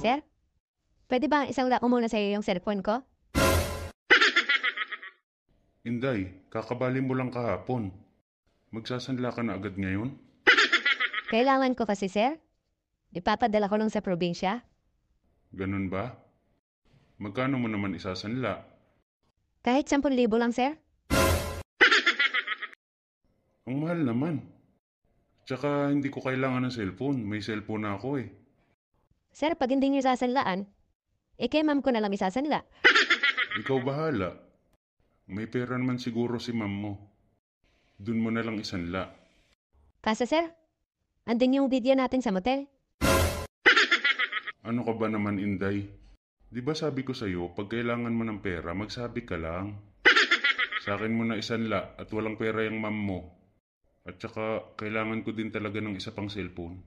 Sir, pwede ba isang ko muna sa iyo yung cellphone ko? Inday, kakabali mo lang kahapon. Magsasanla ka na agad ngayon? Kailangan ko kasi, sir. Ipapadala ko lang sa probinsya. Ganun ba? Magkano mo naman isasanla? Kahit 10,000 lang, sir. Ang mahal naman. Tsaka hindi ko kailangan ng cellphone. May cellphone na ako eh. Sir, pag hindi niyo sasanlaan, kay ma'am ko na lang isasanla. Ikaw bahala. May pera naman siguro si ma'am mo. Dun mo na lang isanla. Kaso, sir, andin yung video natin sa motel. Ano ka ba naman, Inday? Di ba sabi ko sa'yo, pag kailangan mo ng pera, magsabi ka lang. Sa akin mo na isanla at walang pera yung ma'am mo. At saka, kailangan ko din talaga ng isa pang cellphone.